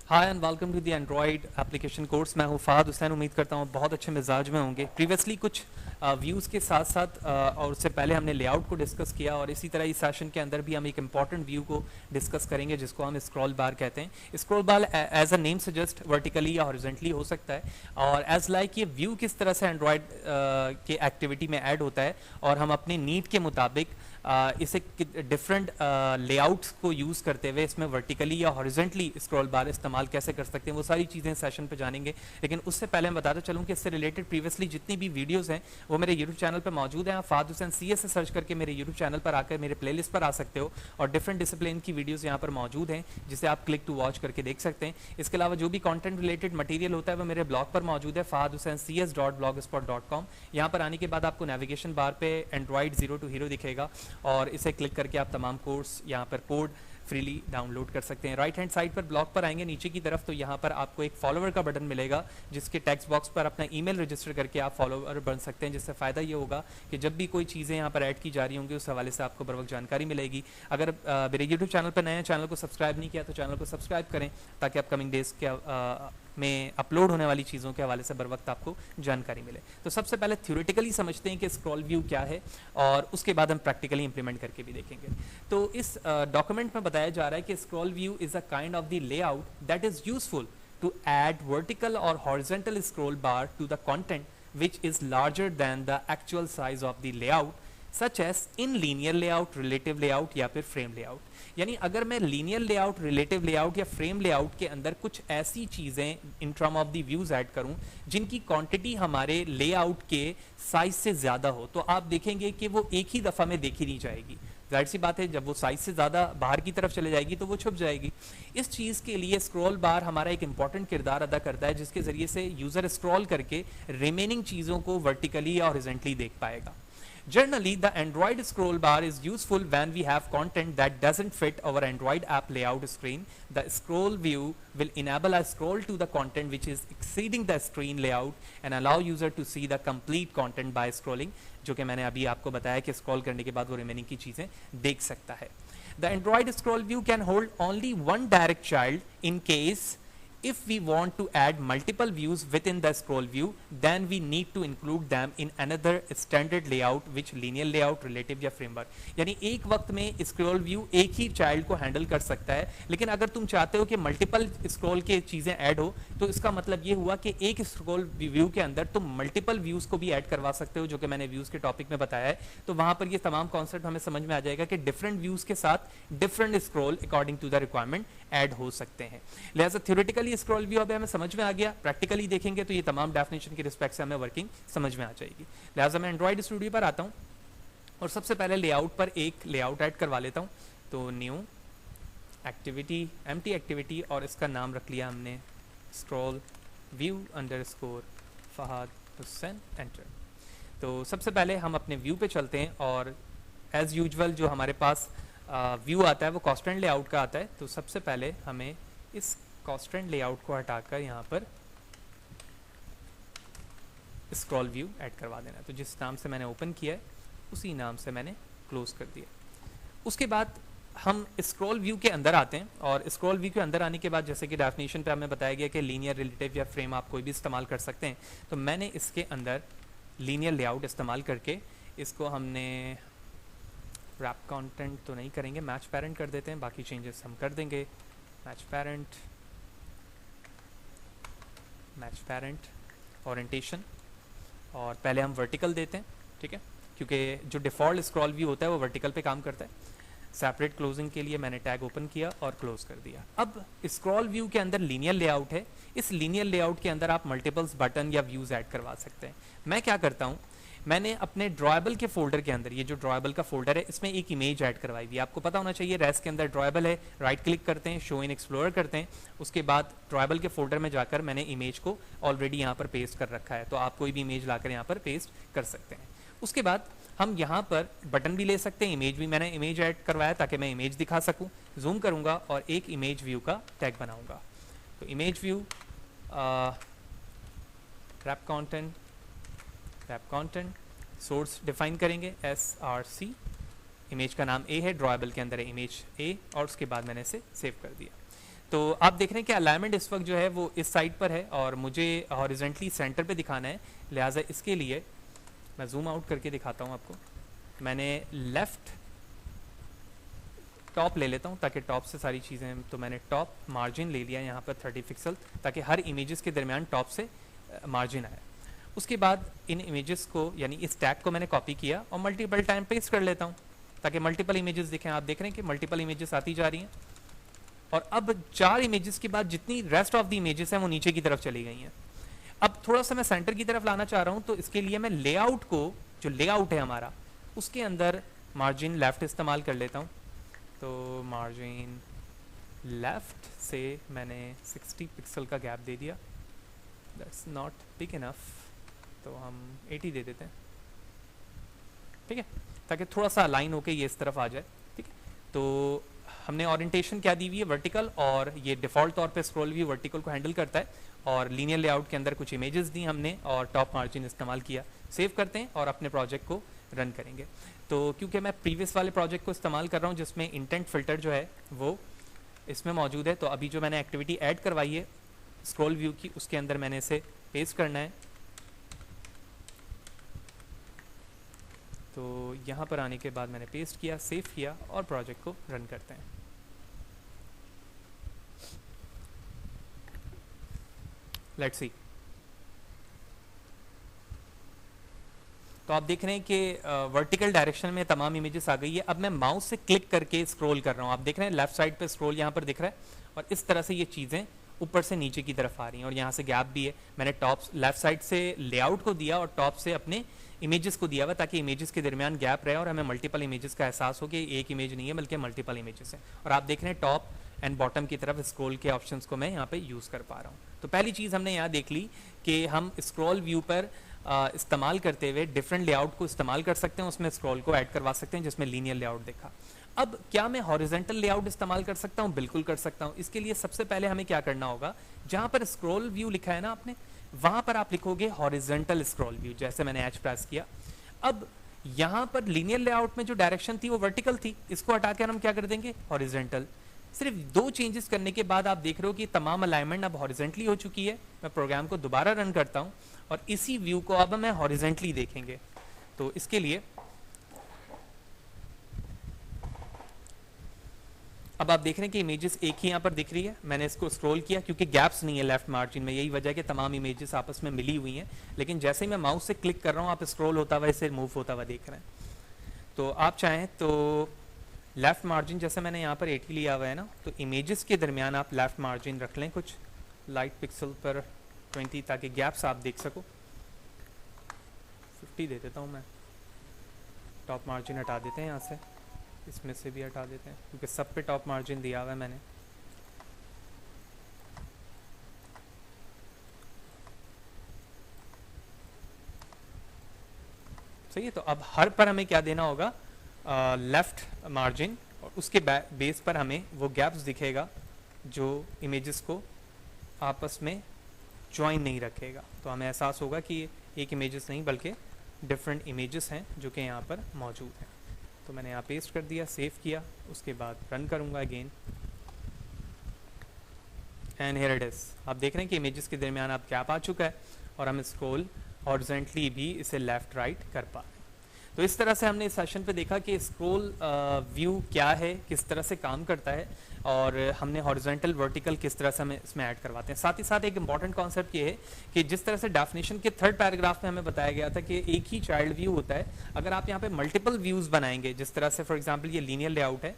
Hi and welcome to the android application course. मैं हूं फहद हुसैन। उम्मीद करता हूं बहुत अच्छे मिजाज में होंगे। प्रीवियसली कुछ व्यूज़ के साथ साथ और उससे पहले हमने लेआउट को डिस्कस किया और इसी तरह इस सेशन के अंदर भी हम एक इंपॉर्टेंट व्यू को डिस्कस करेंगे जिसको हम स्क्रॉल बार कहते हैं। Scroll bar as a name suggest vertically या हॉरिजॉन्टली हो सकता है और एज लाइक ये व्यू किस तरह से एंड्रॉयड के एक्टिविटी में ऐड होता है और हम अपने नीड के मुताबिक इसे डिफरेंट लेआउट्स को यूज़ करते हुए इसमें वर्टिकली या हॉरिजॉन्टली स्क्रॉल बार इस्तेमाल कैसे कर सकते हैं, वो सारी चीज़ें सेशन पे जानेंगे। लेकिन उससे पहले मैं बताता चलूँ कि इससे रिलेटेड प्रीवियसली जितनी भी वीडियोस हैं वो मेरे यूट्यूब चैनल पर मौजूद हैं। आप फहद हुसैन CS से सर्च करके मेरे यूट्यूब चैनल पर आकर मेरे प्लेलिस्ट पर आ सकते हो और डिफरेंट डिसिप्लिन की वीडियोज़ यहाँ पर मौजूद हैं जिसे आप क्लिक टू वॉच करके देख सकते हैं। इसके अलावा जो भी कॉन्टेंट रिलेटेड मटीरियल होता है वो मेरे ब्लॉग पर मौजूद है fahadhusaincs.blogspot.com। यहाँ पर आने के बाद आपको नेविगेशन बार पे एंड्रॉइड 0 to हीरो दिखेगा और इसे क्लिक करके आप तमाम कोर्स यहाँ पर कोड फ्रीली डाउनलोड कर सकते हैं। राइट हैंड साइड पर ब्लॉग पर आएंगे नीचे की तरफ तो यहाँ पर आपको एक फॉलोवर का बटन मिलेगा जिसके टेक्स्ट बॉक्स पर अपना ईमेल रजिस्टर करके आप फॉलोवर बन सकते हैं, जिससे फ़ायदा ये होगा कि जब भी कोई चीज़ें यहाँ पर ऐड की जा रही होंगी उस हवाले से आपको बर वक्त जानकारी मिलेगी। अगर मेरे यूट्यूब चैनल पर नए हैं, चैनल को सब्सक्राइब नहीं किया तो चैनल को सब्सक्राइब करें ताकि अपकमिंग डेज के में अपलोड होने वाली चीज़ों के हवाले से बर वक्त आपको जानकारी मिले। तो सबसे पहले थ्योरेटिकली समझते हैं कि स्क्रॉल व्यू क्या है और उसके बाद हम प्रैक्टिकली इंप्लीमेंट करके भी देखेंगे। तो इस डॉक्यूमेंट में बताया जा रहा है कि scroll view is a kind of the layout that is useful to add vertical or horizontal scroll bar to the content which is larger than the actual size of the layout such as in linear layout, relative layout या फिर frame layout। यानी अगर मैं linear layout, relative layout या frame layout के अंदर कुछ ऐसी चीज़ें in term of the views add करूं जिनकी क्वांटिटी हमारे लेआउट के साइज से ज़्यादा हो तो आप देखेंगे कि वो एक ही दफ़ा में देखी नहीं जाएगी। जाहिर सी बात है जब वो साइज से ज़्यादा बाहर की तरफ चले जाएगी तो वो छुप जाएगी। इस चीज़ के लिए स्क्रॉल बार हमारा एक इंपॉर्टेंट किरदार अदा करता है जिसके ज़रिए से यूज़र स्क्रॉल करके रिमेनिंग चीज़ों को वर्टिकली या हॉरिजॉन्टली देख पाएगा। Generally, the Android scroll bar is useful when we have content that doesn't fit our Android app layout screen. The scroll view will enable a scroll to the content which is exceeding the screen layout and allow user to see the complete content by scrolling, जो कि मैंने अभी आपको बताया कि scroll करने के बाद वो रिमेनिंग की चीज़ें देख सकता है। The Android scroll view can hold only one direct child in case if we want to add multiple views within the scroll view then we need to include them in another standard layout which linear layout, relative या framework। यानी एक वक्त में scroll view एक ही child को handle कर सकता है, लेकिन अगर तुम चाहते हो कि मल्टीपल स्क्रॉल के चीज़ें ऐड हो तो इसका मतलब ये हुआ कि एक स्क्रॉल व्यू के अंदर तुम मल्टीपल व्यूज़ को भी ऐड करवा सकते हो, जो कि मैंने व्यूज़ के टॉपिक में बताया है। तो वहाँ पर ये तमाम कॉन्सेप्ट हमें समझ में आ जाएगा कि डिफरेंट व्यूज़ के साथ different scroll according to the requirement add हो सकते हैं। लिहाजा थ्योरेटिकली स्क्रॉल व्यू अब हमें समझ में आ गया, प्रैक्टिकली देखेंगे तो ये तमाम डेफिनेशन के रिस्पेक्ट से हमें वर्किंग समझ में आ जाएगी। लिहाजा मैं एंड्रॉइड स्टूडियो पर आता हूँ और सबसे पहले लेआउट पर एक लेआउट ऐड करवा लेता हूँ। तो न्यू एक्टिविटी, एम्प्टी एक्टिविटी और इसका नाम रख लिया हमने scroll view underscore Fahad Hussain, enter. तो सबसे पहले हम अपने व्यू पे चलते हैं और एज यूजुअल जो हमारे पास व्यू आता है वो कॉन्स्टेंट लेआउट का आता है। तो सबसे पहले हमें इस कॉन्स्टेंट लेआउट को हटाकर यहाँ पर स्क्रॉल व्यू ऐड करवा देना। तो जिस नाम से मैंने ओपन किया है उसी नाम से मैंने क्लोज कर दिया। उसके बाद हम स्क्रॉल व्यू के अंदर आते हैं और स्क्रॉल व्यू के अंदर आने के बाद जैसे कि डेफिनेशन पे हमें बताया गया कि लीनियर, रिलेटिव या फ्रेम आप कोई भी इस्तेमाल कर सकते हैं। तो मैंने इसके अंदर लीनियर लेआउट इस्तेमाल करके इसको हमने रैप कंटेंट तो नहीं करेंगे, मैच पेरेंट कर देते हैं, बाकी चेंजेस हम कर देंगे। मैच पेरेंट ओरिएंटेशन और पहले हम वर्टिकल देते हैं, ठीक है, क्योंकि जो डिफ़ॉल्ट स्क्रॉल व्यू होता है वो वर्टिकल पे काम करता है। सेपरेट क्लोजिंग के लिए मैंने टैग ओपन किया और क्लोज कर दिया। अब स्क्रॉल व्यू के अंदर लीनियर लेआउट है, इस लीनियर लेआउट के अंदर आप मल्टीपल्स बटन या व्यूज़ ऐड करवा सकते हैं। मैं क्या करता हूँ, मैंने अपने ड्रॉएबल के फोल्डर के अंदर, ये जो ड्रॉएबल का फोल्डर है इसमें एक इमेज ऐड करवाई हुई है। आपको पता होना चाहिए रेस के अंदर ड्रॉएबल है, राइट क्लिक करते हैं, शो इन एक्सप्लोरर करते हैं, उसके बाद ड्रॉएबल के फोल्डर में जाकर मैंने इमेज को ऑलरेडी यहाँ पर पेस्ट कर रखा है। तो आप कोई भी इमेज लाकर यहाँ पर पेस्ट कर सकते हैं। उसके बाद हम यहाँ पर बटन भी ले सकते हैं, इमेज भी मैंने इमेज ऐड करवाया ताकि मैं इमेज दिखा सकूँ। जूम करूँगा और एक इमेज व्यू का टैग बनाऊँगा। तो image view wrap content source define करेंगे src, इमेज का नाम ए है, ड्रॉएबल के अंदर है इमेज ए और उसके बाद मैंने इसे सेव कर दिया। तो आप देख रहे हैं कि अलाइनमेंट इस वक्त जो है वो इस साइड पर है और मुझे हॉरिजेंटली सेंटर पे दिखाना है, लिहाजा इसके लिए मैं जूम आउट करके दिखाता हूँ आपको। मैंने लेफ़्ट टॉप ले लेता हूँ ताकि टॉप से सारी चीज़ें, तो मैंने टॉप मार्जिन ले लिया यहाँ पर 30 पिक्सल ताकि हर इमेजेस के दरमियान टॉप से मार्जिन आए। उसके बाद इन इमेजेस को यानी इस टैग को मैंने कॉपी किया और मल्टीपल टाइम पेस्ट कर लेता हूँ ताकि मल्टीपल इमेजेस दिखें। आप देख रहे हैं कि मल्टीपल इमेजेस आती जा रही हैं और अब 4 इमेजेस के बाद जितनी रेस्ट ऑफ द इमेजेस हैं वो नीचे की तरफ चली गई हैं। अब थोड़ा सा मैं सेंटर की तरफ लाना चाह रहा हूँ, तो इसके लिए मैं लेआउट को, जो लेआउट है हमारा, उसके अंदर मार्जिन लेफ्ट इस्तेमाल कर लेता हूँ। तो मार्जिन लेफ्ट से मैंने 60 पिक्सल का गैप दे दिया, दैट्स नॉट बिग इनफ, तो हम 80 दे देते हैं, ठीक है, ताकि थोड़ा सा अलाइन होके ये इस तरफ आ जाए, ठीक है। तो हमने ओरिएंटेशन क्या दी हुई है, वर्टिकल, और ये डिफ़ॉल्ट तौर पे स्क्रॉल व्यू वर्टिकल को हैंडल करता है, और लीनियर लेआउट के अंदर कुछ इमेजेस दी हमने और टॉप मार्जिन इस्तेमाल किया। सेव करते हैं और अपने प्रोजेक्ट को रन करेंगे। तो क्योंकि मैं प्रीवियस वाले प्रोजेक्ट को इस्तेमाल कर रहा हूँ जिसमें इंटेंट फ़िल्टर जो है वो इसमें मौजूद है, तो अभी जो मैंने एक्टिविटी ऐड करवाई है स्क्रॉल व्यू की, उसके अंदर मैंने इसे पेस्ट करना है। तो यहाँ पर आने के बाद मैंने पेस्ट किया, सेव किया और प्रोजेक्ट को रन करते हैं। Let's see. तो आप देख रहे हैं कि वर्टिकल डायरेक्शन में तमाम इमेजेस आ गई है। अब मैं माउस से क्लिक करके स्क्रॉल कर रहा हूँ, आप देख रहे हैं लेफ्ट साइड पे स्क्रॉल यहाँ पर दिख रहा है और इस तरह से ये चीज़ें ऊपर से नीचे की तरफ आ रही हैं और यहाँ से गैप भी है। मैंने टॉप लेफ्ट साइड से लेआउट को दिया और टॉप से अपने इमेजेस को दिया हुआ ताकि इमेजेस के दरमियान गैप रहे और हमें मल्टीपल इमेजेस का एहसास हो कि एक इमेज नहीं है बल्कि मल्टीपल इमेजेस हैं। और आप देख रहे हैं टॉप एंड बॉटम की तरफ स्क्रॉल के ऑप्शंस को मैं यहाँ पे यूज़ कर पा रहा हूँ। तो पहली चीज़ हमने यहाँ देख ली कि हम स्क्रॉल व्यू पर इस्तेमाल करते हुए डिफरेंट लेआउट को इस्तेमाल कर सकते हैं, उसमें स्क्रॉल को ऐड करवा सकते हैं जिसमें लीनियर लेआउट देखा। अब क्या मैं हॉरिजॉन्टल लेआउट इस्तेमाल कर सकता हूँ? बिल्कुल कर सकता हूँ। इसके लिए सबसे पहले हमें क्या करना होगा, जहाँ पर स्क्रॉल व्यू लिखा है ना आपने, वहाँ पर आप लिखोगे हॉरिजॉन्टल स्क्रॉल व्यू, जैसे मैंने एच प्रेस किया। अब यहाँ पर लीनियर लेआउट में जो डायरेक्शन थी वो वर्टिकल थी, इसको हटा कर हम क्या कर देंगे हॉरिजॉन्टल। सिर्फ 2 चेंजेस करने के बाद आप देख रहे हो कि तमाम अलाइनमेंट अब हॉरिजॉन्टली हो चुकी है। मैं प्रोग्राम को दोबारा रन करता हूँ और इसी व्यू को अब मैं हॉरिजॉन्टली देखेंगे। तो इसके लिए अब आप देख रहे हैं कि इमेजेस एक ही यहाँ पर दिख रही है। मैंने इसको स्क्रॉल किया क्योंकि गैप्स नहीं है लेफ्ट मार्जिन में, यही वजह है कि तमाम इमेजेस आपस में मिली हुई हैं। लेकिन जैसे ही मैं माउस से क्लिक कर रहा हूँ आप स्क्रॉल होता हुआ इसे मूव होता हुआ देख रहे हैं। तो आप चाहें तो लेफ्ट मार्जिन जैसे मैंने यहाँ पर 80 लिया हुआ है ना, तो इमेजेस के दरमियान आप लेफ्ट मार्जिन रख लें कुछ लाइट पिक्सल पर 20 ताकि गैप्स आप देख सको। 50 दे देता हूँ मैं। टॉप मार्जिन हटा देते हैं यहाँ से, इसमें से भी हटा देते हैं क्योंकि सब पे टॉप मार्जिन दिया हुआ है मैंने। सही है। तो अब हर पर हमें क्या देना होगा, लेफ्ट मार्जिन, और उसके बेस पर हमें वो गैप्स दिखेगा जो इमेजेस को आपस में ज्वाइन नहीं रखेगा। तो हमें एहसास होगा कि एक इमेजेस नहीं बल्कि डिफरेंट इमेजेस हैं जो कि यहाँ पर मौजूद हैं। तो मैंने यहाँ पेस्ट कर दिया, सेव किया, उसके बाद रन करूँगा again and here it is. आप देख रहे हैं कि इमेजेस के दरमियान आप गैप आ चुका है और हम स्क्रॉल हॉरिजॉन्टली भी इसे लेफ़्ट राइट कर पा रहे हैं। तो इस तरह से हमने इस सेशन पे देखा कि स्क्रॉल व्यू क्या है, किस तरह से काम करता है, और हमने हॉरिजॉन्टल वर्टिकल किस तरह से हमें इसमें ऐड करवाते हैं। साथ ही साथ एक इंपॉर्टेंट कॉन्सेप्ट ये है कि जिस तरह से डेफिनेशन के 3rd पैराग्राफ में हमें बताया गया था कि एक ही चाइल्ड व्यू होता है, अगर आप यहाँ पे मल्टीपल व्यूज़ बनाएंगे, जिस तरह से फॉर एग्जाम्पल ये लीनियर लेआउट है,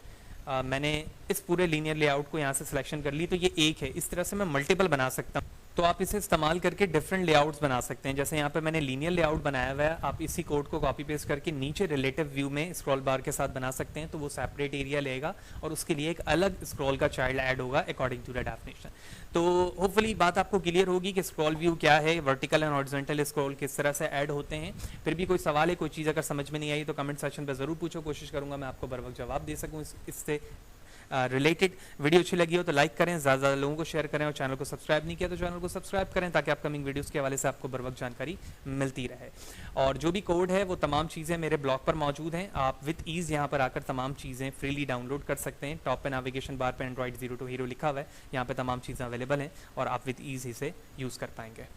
मैंने इस पूरे लीनियर लेआउट को यहाँ से सिलेक्शन कर ली, तो ये एक है, इस तरह से मैं मल्टीपल बना सकता हूँ। तो आप इसे इस्तेमाल करके डिफरेंट लेआउट्स बना सकते हैं। जैसे यहाँ पे मैंने लीनियर लेआउट बनाया हुआ है, आप इसी कोड को कॉपी पेस्ट करके नीचे रिलेटिव व्यू में स्क्रॉल बार के साथ बना सकते हैं, तो वो सेपरेट एरिया लेगा और उसके लिए एक अलग स्क्रॉल का चाइल्ड ऐड होगा अकॉर्डिंग टू द डेफिनेशन। तो होपफुली बात आपको क्लियर होगी कि स्क्रॉल व्यू क्या है, वर्टिकल एंड हॉरिजॉन्टल स्क्रॉल किस तरह से ऐड होते हैं। फिर भी कोई सवाल है, कोई चीज़ अगर समझ में नहीं आई तो कमेंट सेक्शन पर ज़रूर पूछो, कोशिश करूँगा मैं आपको बर वक्त जवाब दे सकूँ इससे रिलेटेड वीडियो अच्छी लगी हो तो लाइक करें, ज़्यादा लोगों को शेयर करें, और चैनल को सब्सक्राइब नहीं किया तो चैनल को सब्सक्राइब करें ताकि अपकमिंग वीडियोज़ के हवाले से आपको बर वक्त जानकारी मिलती रहे। और जो भी कोड है वो तमाम चीज़ें मेरे ब्लॉग पर मौजूद हैं, आप विद ईज़ यहाँ पर आकर तमाम चीज़ें फ्रीली डाउनलोड कर सकते हैं। टॉप पे नेविगेशन बार पे एंड्रॉइड 02 हीरो लिखा हुआ है, यहाँ पे तमाम चीज़ें अवेलेबल हैं और आप विद ईज़ इसे यूज़ कर पाएंगे।